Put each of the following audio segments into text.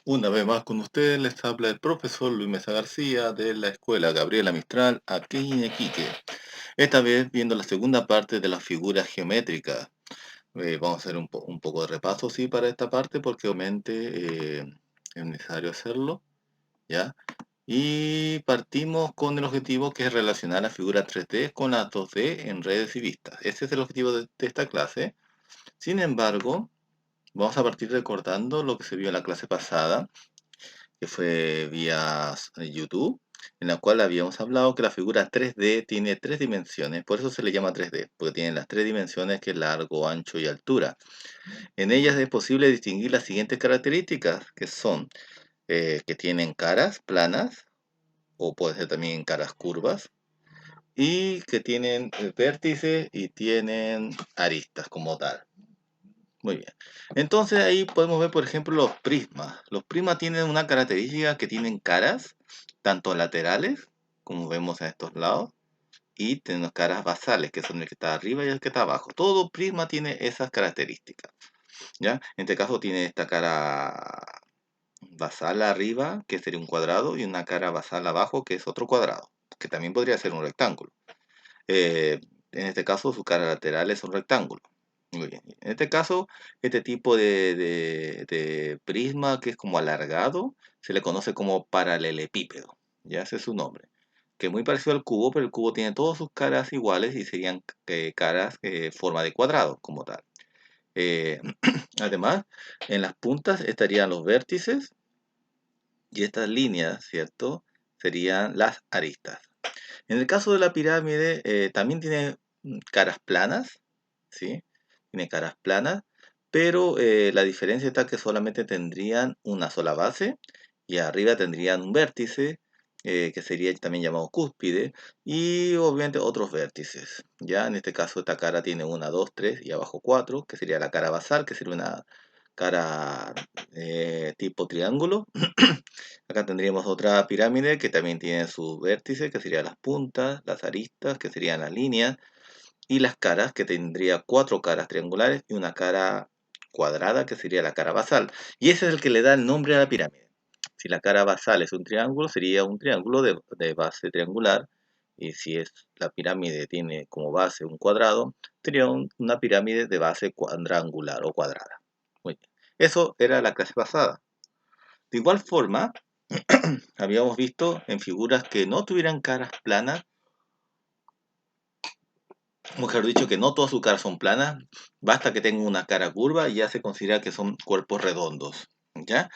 Una vez más con ustedes les habla el profesor Luis Mesa García de la Escuela Gabriela Mistral aquí en Iquique. Esta vez viendo la segunda parte de las figuras geométricas. Vamos a hacer un poco de repaso, sí, para esta parte porque obviamente es necesario hacerlo, ¿ya? Y partimos con el objetivo que es relacionar la figura 3D con la 2D en redes y vistas. Ese es el objetivo de esta clase. Sin embargo, vamos a partir recordando lo que se vio en la clase pasada que fue vía YouTube, en la cual habíamos hablado que la figura 3D tiene tres dimensiones, por eso se le llama 3D, porque tiene las tres dimensiones que es largo, ancho y altura. En ellas es posible distinguir las siguientes características, que son que tienen caras planas, o puede ser también caras curvas, y que tienen vértices y tienen aristas como tal. Muy bien. Entonces ahí podemos ver, por ejemplo, los prismas. Los prismas tienen una característica que tienen caras, tanto laterales, como vemos a estos lados, y tenemos caras basales, que son el que está arriba y el que está abajo. Todo prisma tiene esas características, ¿ya? En este caso tiene esta cara basal arriba, que sería un cuadrado, y una cara basal abajo, que es otro cuadrado, que también podría ser un rectángulo. Eh, en este caso, su cara lateral es un rectángulo. Muy bien. En este caso, este tipo de prisma que es como alargado, se le conoce como paralelepípedo. Ya ese es su nombre. Que es muy parecido al cubo, pero el cubo tiene todas sus caras iguales y serían caras forma de cuadrado como tal. Eh, además, en las puntas estarían los vértices y estas líneas, ¿cierto? Serían las aristas. En el caso de la pirámide, también tiene caras planas, ¿sí? Tiene caras planas, pero la diferencia está que solamente tendrían una sola base y arriba tendrían un vértice, que sería también llamado cúspide, y obviamente otros vértices. Ya en este caso esta cara tiene una, dos, tres y abajo cuatro, que sería la cara basal, que sería una cara tipo triángulo. Acá tendríamos otra pirámide que también tiene sus vértices, que serían las puntas, las aristas, que serían las líneas, y las caras, que tendría cuatro caras triangulares y una cara cuadrada, que sería la cara basal. Y ese es el que le da el nombre a la pirámide. Si la cara basal es un triángulo, sería un triángulo de base triangular. Y si es la pirámide tiene como base un cuadrado, sería una pirámide de base cuadrangular o cuadrada. Muy bien. Eso era la clase pasada. De igual forma, habíamos visto en figuras que no tuvieran caras planas, mejor dicho, que no todas sus caras son planas, basta que tengan una cara curva y ya se considera que son cuerpos redondos, ¿ya?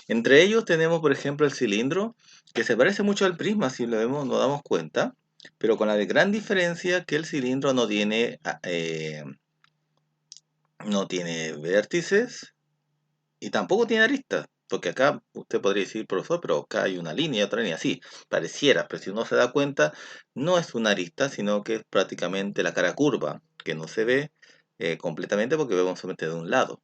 Entre ellos tenemos, por ejemplo, el cilindro, que se parece mucho al prisma si lo vemos, nos damos cuenta, pero con la gran diferencia que el cilindro no tiene vértices y tampoco tiene aristas, porque acá usted podría decir, profesor, pero acá hay una línea y otra línea. Sí, pareciera, pero si uno se da cuenta, no es una arista, sino que es prácticamente la cara curva, que no se ve completamente porque vemos solamente de un lado.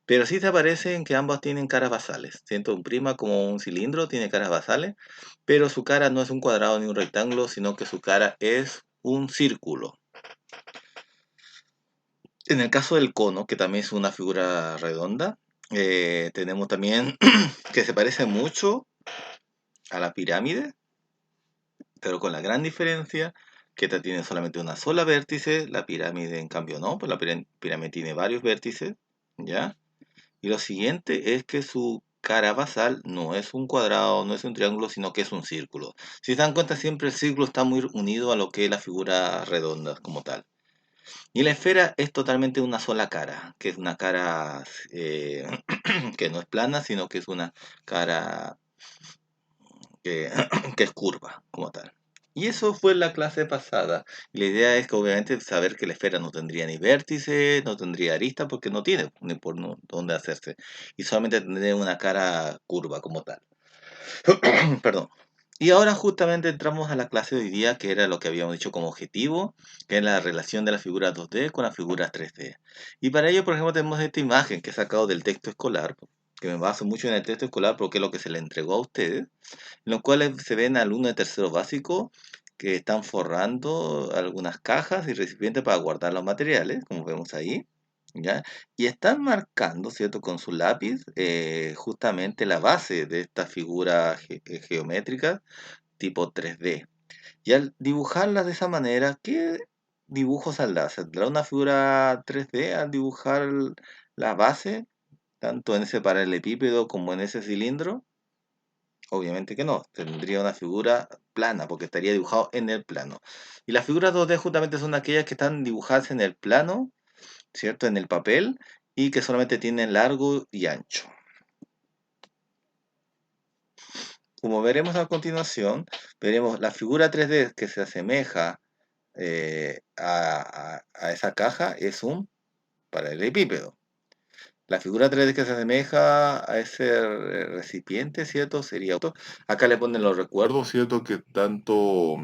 Pero sí se aparece en que ambas tienen caras basales. Siento un prisma como un cilindro, tiene caras basales, pero su cara no es un cuadrado ni un rectángulo, sino que su cara es un círculo. En el caso del cono, que también es una figura redonda, tenemos también que se parece mucho a la pirámide, pero con la gran diferencia que esta tiene solamente una sola vértice, la pirámide en cambio no, pues la pirámide tiene varios vértices, ¿ya? Y lo siguiente es que su cara basal no es un cuadrado, no es un triángulo, sino que es un círculo. Si se dan cuenta, siempre el círculo está muy unido a lo que es la figura redonda como tal. Y la esfera es totalmente una sola cara, que es una cara que no es plana, sino que es una cara que, que es curva como tal. Y eso fue la clase pasada. Y la idea es que obviamente saber que la esfera no tendría ni vértice, no tendría arista, porque no tiene ni por dónde hacerse. Y solamente tendría una cara curva como tal. Perdón. Y ahora justamente entramos a la clase de hoy día, que era lo que habíamos dicho como objetivo, que es la relación de la figura 2D con la figura 3D. Y para ello, por ejemplo, tenemos esta imagen que he sacado del texto escolar, que me baso mucho en el texto escolar porque es lo que se le entregó a ustedes, en los cuales se ven alumnos de tercero básico que están forrando algunas cajas y recipientes para guardar los materiales, como vemos ahí. ¿ya? Y están marcando, ¿cierto? Con su lápiz, justamente la base de esta figura geométrica tipo 3D. Y al dibujarlas de esa manera, ¿qué dibujo saldrá? ¿Saldrá una figura 3D al dibujar la base, tanto en ese paralelepípedo como en ese cilindro? Obviamente que no, tendría una figura plana porque estaría dibujado en el plano. Y las figuras 2D justamente son aquellas que están dibujadas en el plano, ¿cierto? En el papel y que solamente tienen largo y ancho. Como veremos a continuación, veremos la figura 3D que se asemeja a esa caja es un paralelepípedo. La figura 3D que se asemeja a ese recipiente, ¿cierto? Sería otro. Acá le ponen los recuerdos, ¿cierto? Que tanto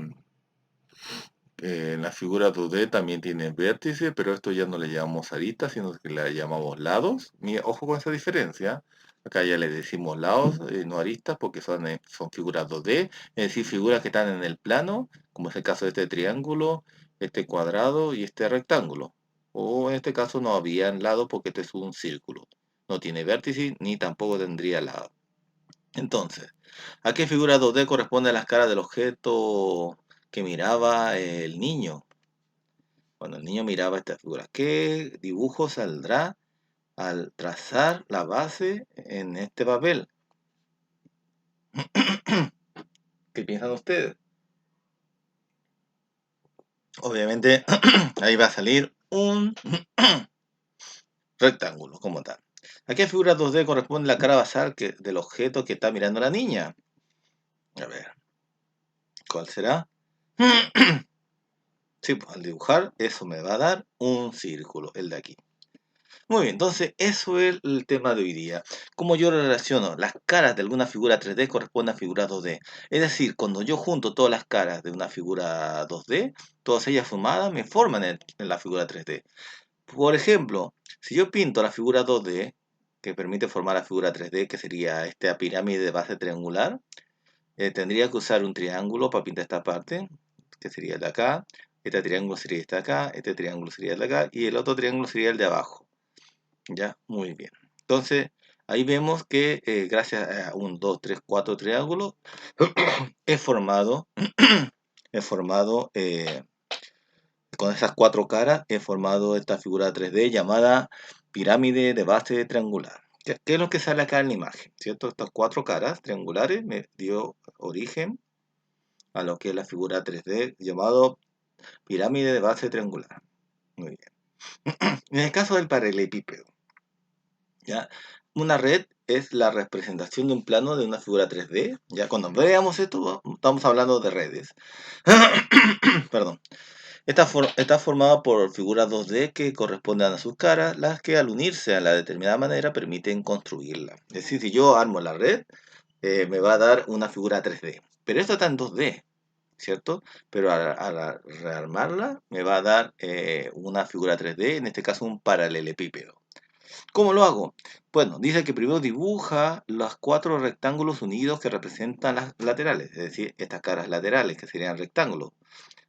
en la figura 2D también tiene vértices, pero esto ya no le llamamos aristas, sino que le llamamos lados. Ojo con esa diferencia. Acá ya le decimos lados, no aristas, porque son figuras 2D, es decir, figuras que están en el plano, como es el caso de este triángulo, este cuadrado y este rectángulo. O en este caso no habían lados porque este es un círculo. No tiene vértices ni tampoco tendría lado. Entonces, ¿a qué figura 2D corresponde las caras del objeto que miraba el niño? Cuando el niño miraba esta figura, ¿qué dibujo saldrá al trazar la base en este papel? ¿Qué piensan ustedes? Obviamente, ahí va a salir un rectángulo como tal. ¿A qué figura 2D corresponde la cara basal del objeto que está mirando la niña? A ver, ¿cuál será? Sí, pues al dibujar eso me va a dar un círculo, el de aquí. Muy bien, entonces eso es el tema de hoy día. Cómo yo relaciono las caras de alguna figura 3D corresponden a figura 2D. Es decir, cuando yo junto todas las caras de una figura 2D, todas ellas sumadas me forman en la figura 3D. Por ejemplo, si yo pinto la figura 2D, que permite formar la figura 3D, que sería esta pirámide de base triangular, tendría que usar un triángulo para pintar esta parte, que sería el de acá. Este triángulo sería este de acá, este triángulo sería el de acá, y el otro triángulo sería el de abajo. Ya, muy bien. Entonces, ahí vemos que gracias a un, 2, 3, 4 triángulos, he formado, he formado con esas cuatro caras, he formado esta figura 3D llamada pirámide de base triangular. ¿Qué es lo que sale acá en la imagen? ¿Cierto? Estas cuatro caras triangulares me dio origen a lo que es la figura 3D llamado pirámide de base triangular. Muy bien. En el caso del paralelepípedo, ¿ya? Una red es la representación de un plano de una figura 3D. Ya cuando veamos esto, estamos hablando de redes. Perdón. Está formada por figuras 2D que corresponden a sus caras, las que al unirse a la determinada manera permiten construirla. Es decir, si yo armo la red, me va a dar una figura 3D. Pero esta está en 2D, ¿cierto? Pero al rearmarla, me va a dar una figura 3D, en este caso un paralelepípedo. ¿Cómo lo hago? Bueno, dice que primero dibuja los cuatro rectángulos unidos que representan las laterales, es decir, estas caras laterales que serían rectángulos.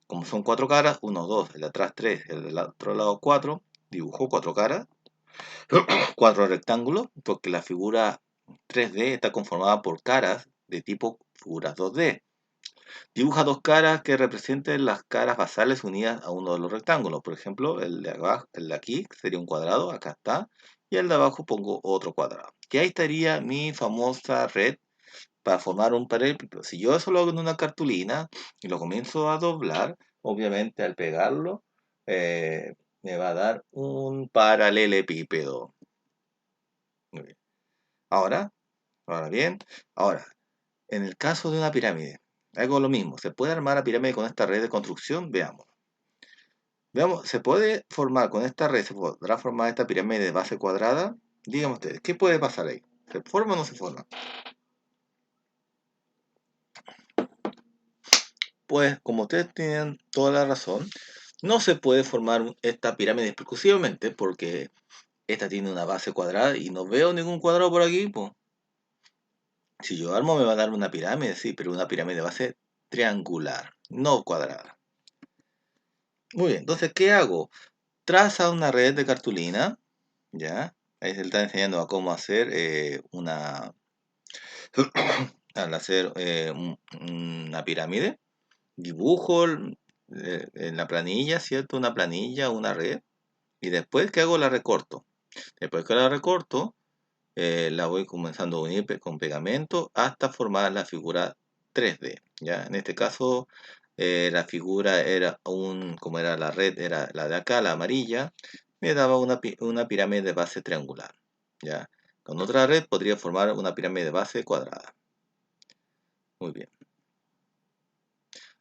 Como son cuatro caras, uno, dos, el de atrás tres, el del otro lado cuatro, dibujo cuatro caras, cuatro rectángulos, porque la figura 3D está conformada por caras de tipo figuras 2D. Dibuja dos caras que representen las caras basales unidas a uno de los rectángulos. Por ejemplo, el de abajo, el de aquí sería un cuadrado, acá está, y el de abajo pongo otro cuadrado. Y ahí estaría mi famosa red para formar un paralelepípedo. Si yo eso lo hago en una cartulina y lo comienzo a doblar, obviamente al pegarlo me va a dar un paralelepípedo. Muy bien. Ahora, ahora bien, ahora, en el caso de una pirámide, hago lo mismo. ¿Se puede armar la pirámide con esta red de construcción? Veamos. Veamos, ¿se puede formar con esta red? ¿Se podrá formar esta pirámide de base cuadrada? Díganme ustedes, ¿qué puede pasar ahí? ¿Se forma o no se forma? Pues, como ustedes tienen toda la razón, no se puede formar esta pirámide exclusivamente porque esta tiene una base cuadrada y no veo ningún cuadrado por aquí. Pues. Si yo armo me va a dar una pirámide, sí, pero una pirámide de base triangular, no cuadrada. Muy bien, entonces, ¿qué hago? Traza una red de cartulina, ¿ya? Ahí se le está enseñando a cómo hacer al hacer una pirámide. Dibujo en la planilla, ¿cierto? Una planilla, una red. Y después que hago la recorto. Después que la recorto, la voy comenzando a unir con pegamento hasta formar la figura 3D. ¿Ya? En este caso, la figura era como era la red, era la de acá, la amarilla, me daba una pirámide de base triangular. ¿Ya? Con otra red podría formar una pirámide de base cuadrada. Muy bien.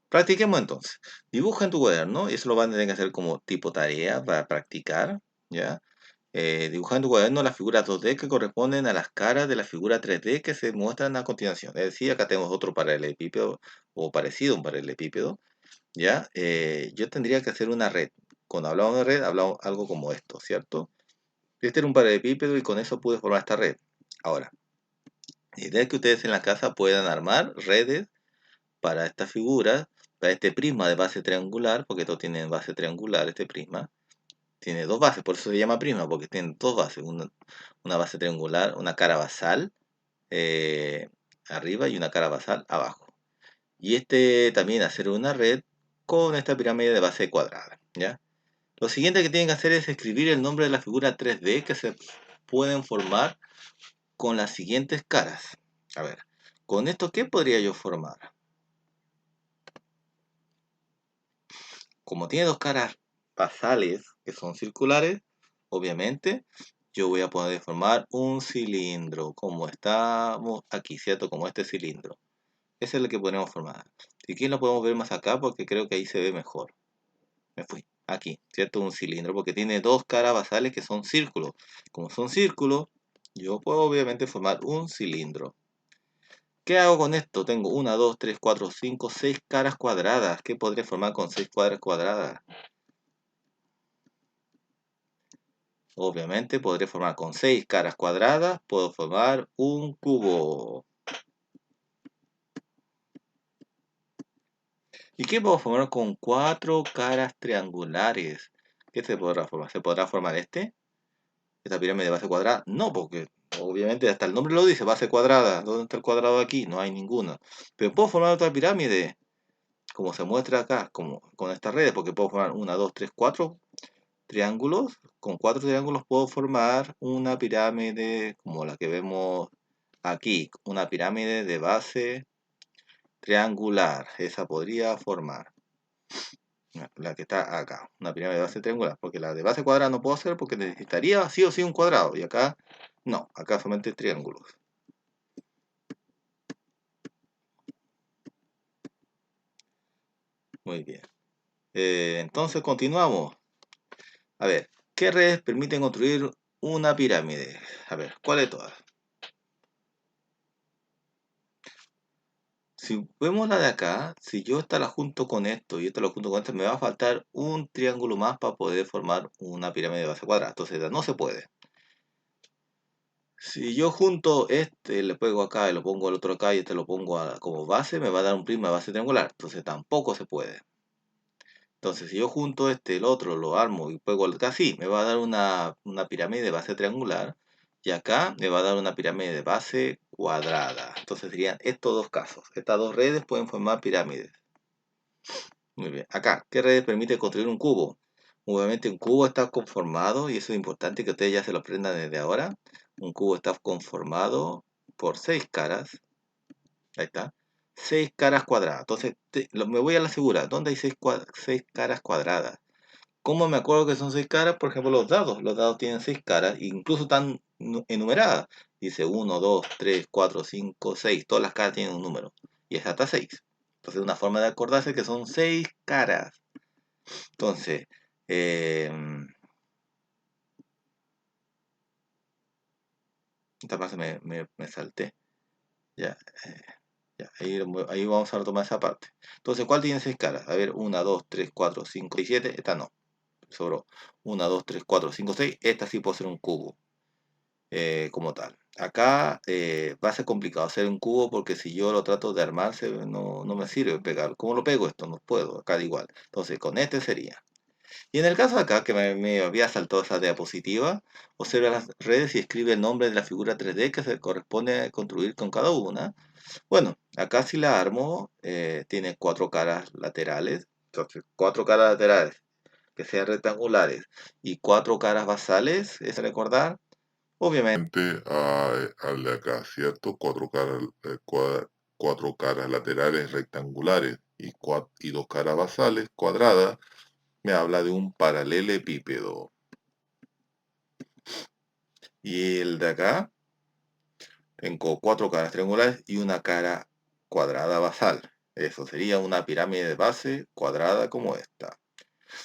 Practiquemos entonces. Dibuja en tu cuaderno, y eso lo van a tener que hacer como tipo tarea para practicar. ¿Ya? Dibuja en tu cuaderno las figuras 2D que corresponden a las caras de la figura 3D que se muestran a continuación. Es decir, acá tenemos otro paralelepípedo o parecido a un paralelepípedo. ¿Ya? Yo tendría que hacer una red. Cuando hablamos de red, hablamos algo como esto, ¿cierto? Este era un paralelepípedo y con eso pude formar esta red. Ahora, la idea es que ustedes en la casa puedan armar redes para estas figuras, para este prisma de base triangular, porque esto tiene base triangular, este prisma. Tiene dos bases, por eso se llama prisma, porque tiene dos bases. Una base triangular, una cara basal eh, arriba y una cara basal abajo. Y este también hacer una red con esta pirámide de base cuadrada. ¿Ya? Lo siguiente que tienen que hacer es escribir el nombre de la figura 3D que se pueden formar con las siguientes caras. A ver, con esto, ¿qué podría yo formar? Como tiene dos caras basales que son circulares, obviamente, yo voy a poder formar un cilindro, como estamos aquí, ¿cierto? Como este cilindro. Ese es el que podemos formar. Si quieren lo podemos ver más acá porque creo que ahí se ve mejor. Me fui. Aquí, ¿cierto? Un cilindro porque tiene dos caras basales que son círculos. Como son círculos, yo puedo obviamente formar un cilindro. ¿Qué hago con esto? Tengo una, dos, tres, cuatro, cinco, seis caras cuadradas. ¿Qué podré formar con seis cuadras cuadradas? Obviamente podré formar con seis caras cuadradas, puedo formar un cubo. ¿Y qué puedo formar con cuatro caras triangulares? ¿Qué se podrá formar? ¿Se podrá formar este? ¿Esta pirámide de base cuadrada? No, porque obviamente hasta el nombre lo dice, base cuadrada. ¿Dónde está el cuadrado aquí? No hay ninguno. Pero puedo formar otra pirámide, como se muestra acá, como con estas redes, porque puedo formar una, dos, tres, cuatro triángulos. Con cuatro triángulos puedo formar una pirámide como la que vemos aquí, una pirámide de base triangular. Esa podría formar. La que está acá, una pirámide de base triangular. Porque la de base cuadrada no puedo hacer porque necesitaría sí o sí un cuadrado. Y acá no, acá solamente triángulos. Muy bien. Entonces continuamos. A ver, ¿qué redes permiten construir una pirámide? A ver, ¿cuál de todas? Si vemos la de acá, si yo esta la junto con esto y esto lo junto con esto, me va a faltar un triángulo más para poder formar una pirámide de base cuadrada. Entonces no se puede. Si yo junto este, le pego acá y lo pongo al otro acá y este lo pongo como base, me va a dar un prisma de base triangular. Entonces tampoco se puede. Entonces si yo junto este, el otro, lo armo y pego acá, sí, me va a dar una pirámide de base triangular. Y acá me va a dar una pirámide de base cuadrada. Entonces serían estos dos casos. Estas dos redes pueden formar pirámides. Muy bien. Acá, ¿qué red permite construir un cubo? Obviamente un cubo está conformado, y eso es importante que ustedes ya se lo aprendan desde ahora. Un cubo está conformado por seis caras. Ahí está. Seis caras cuadradas. Entonces, me voy a la segura. ¿Dónde hay seis caras cuadradas? ¿Cómo me acuerdo que son seis caras? Por ejemplo, los dados. Los dados tienen seis caras, e incluso están enumeradas. Dice uno, 2, 3, 4, 5, 6. Todas las caras tienen un número. Y es hasta 6. Entonces, una forma de acordarse que son seis caras. Entonces, eh, esta parte me salté. Ya, ya, ahí vamos a retomar esa parte. Entonces, ¿cuál tiene seis caras? A ver, 1, 2, 3, 4, 5, 6, 7. Esta no. Sobró. 1, 2, 3, 4, 5, 6. Esta sí puede ser un cubo como tal. Acá va a ser complicado hacer un cubo porque si yo lo trato de armarse no me sirve pegar. ¿Cómo lo pego esto? No puedo. Acá da igual. Entonces, con este sería. Y en el caso de acá, que me había saltado esa diapositiva, observa las redes y escribe el nombre de la figura 3D que se corresponde a construir con cada una. Bueno, acá si la armo, tiene cuatro caras laterales, entonces cuatro caras laterales que sean rectangulares y cuatro caras basales, es recordar, obviamente Al de acá, ¿cierto? Cuatro caras laterales rectangulares y dos caras basales cuadradas, me habla de un paralelepípedo. Y el de acá, tengo cuatro caras triangulares y una cara cuadrada basal. Eso sería una pirámide de base cuadrada como esta.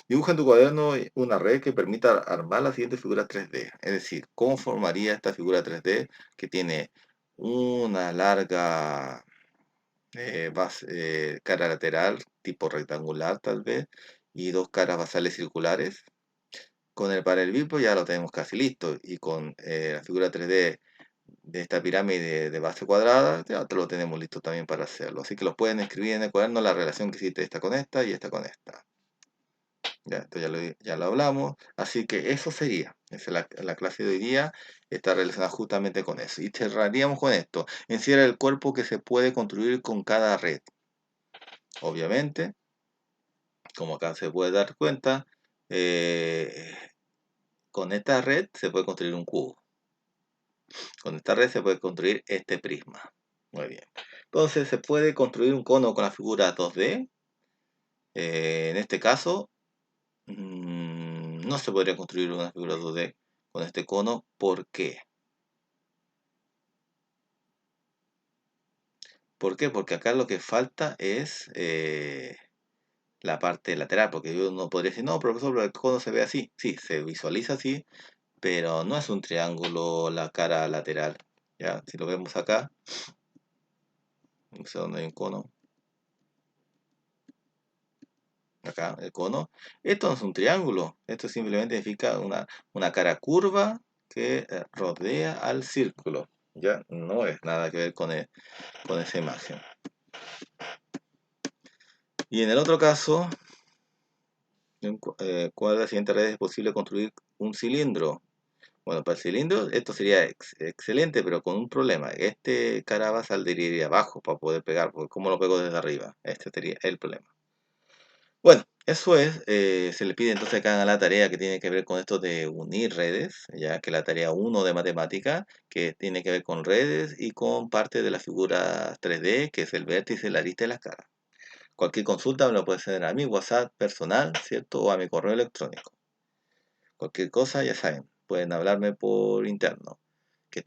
Dibuja en tu cuaderno una red que permita armar la siguiente figura 3D. Es decir, ¿cómo formaría esta figura 3D que tiene una larga cara lateral, tipo rectangular tal vez, y dos caras basales circulares? Con el paralelepípedo ya lo tenemos casi listo, y con la figura 3D de esta pirámide de base cuadrada, ya te lo tenemos listo también para hacerlo. Así que los pueden escribir en el cuaderno la relación que existe esta con esta y esta con esta. Ya, esto ya lo hablamos. Así que eso sería. Esa es la clase de hoy día. Está relacionada justamente con eso. Y cerraríamos con esto. Encierra el cuerpo que se puede construir con cada red. Obviamente, como acá se puede dar cuenta, eh, con esta red se puede construir un cubo. Con esta red se puede construir este prisma. Muy bien. Entonces se puede construir un cono con la figura 2D. En este caso, no se podría construir una figura 2D con este cono. ¿Por qué? ¿Por qué? Porque acá lo que falta es la parte lateral, porque yo no podría decir, no, profesor, pero el cono se ve así. Sí, se visualiza así, pero no es un triángulo la cara lateral. Ya, si lo vemos acá, no sé dónde hay un cono, acá, el cono. Esto no es un triángulo, esto simplemente significa una cara curva que rodea al círculo. Ya, no es nada que ver con esa imagen. Y en el otro caso, ¿cuál de las siguientes redes es posible construir un cilindro? Bueno, para el cilindro esto sería excelente, pero con un problema. Este caraba saldría abajo para poder pegar, porque ¿cómo lo pego desde arriba? Este sería el problema. Bueno, eso es, se le pide entonces que hagan la tarea que tiene que ver con esto de unir redes, ya que la tarea uno de matemática, que tiene que ver con redes y con parte de la figura 3D, que es el vértice, la arista y las caras. Cualquier consulta me lo puede hacer a mi WhatsApp personal, ¿cierto? O a mi correo electrónico. Cualquier cosa, ya saben, pueden hablarme por interno.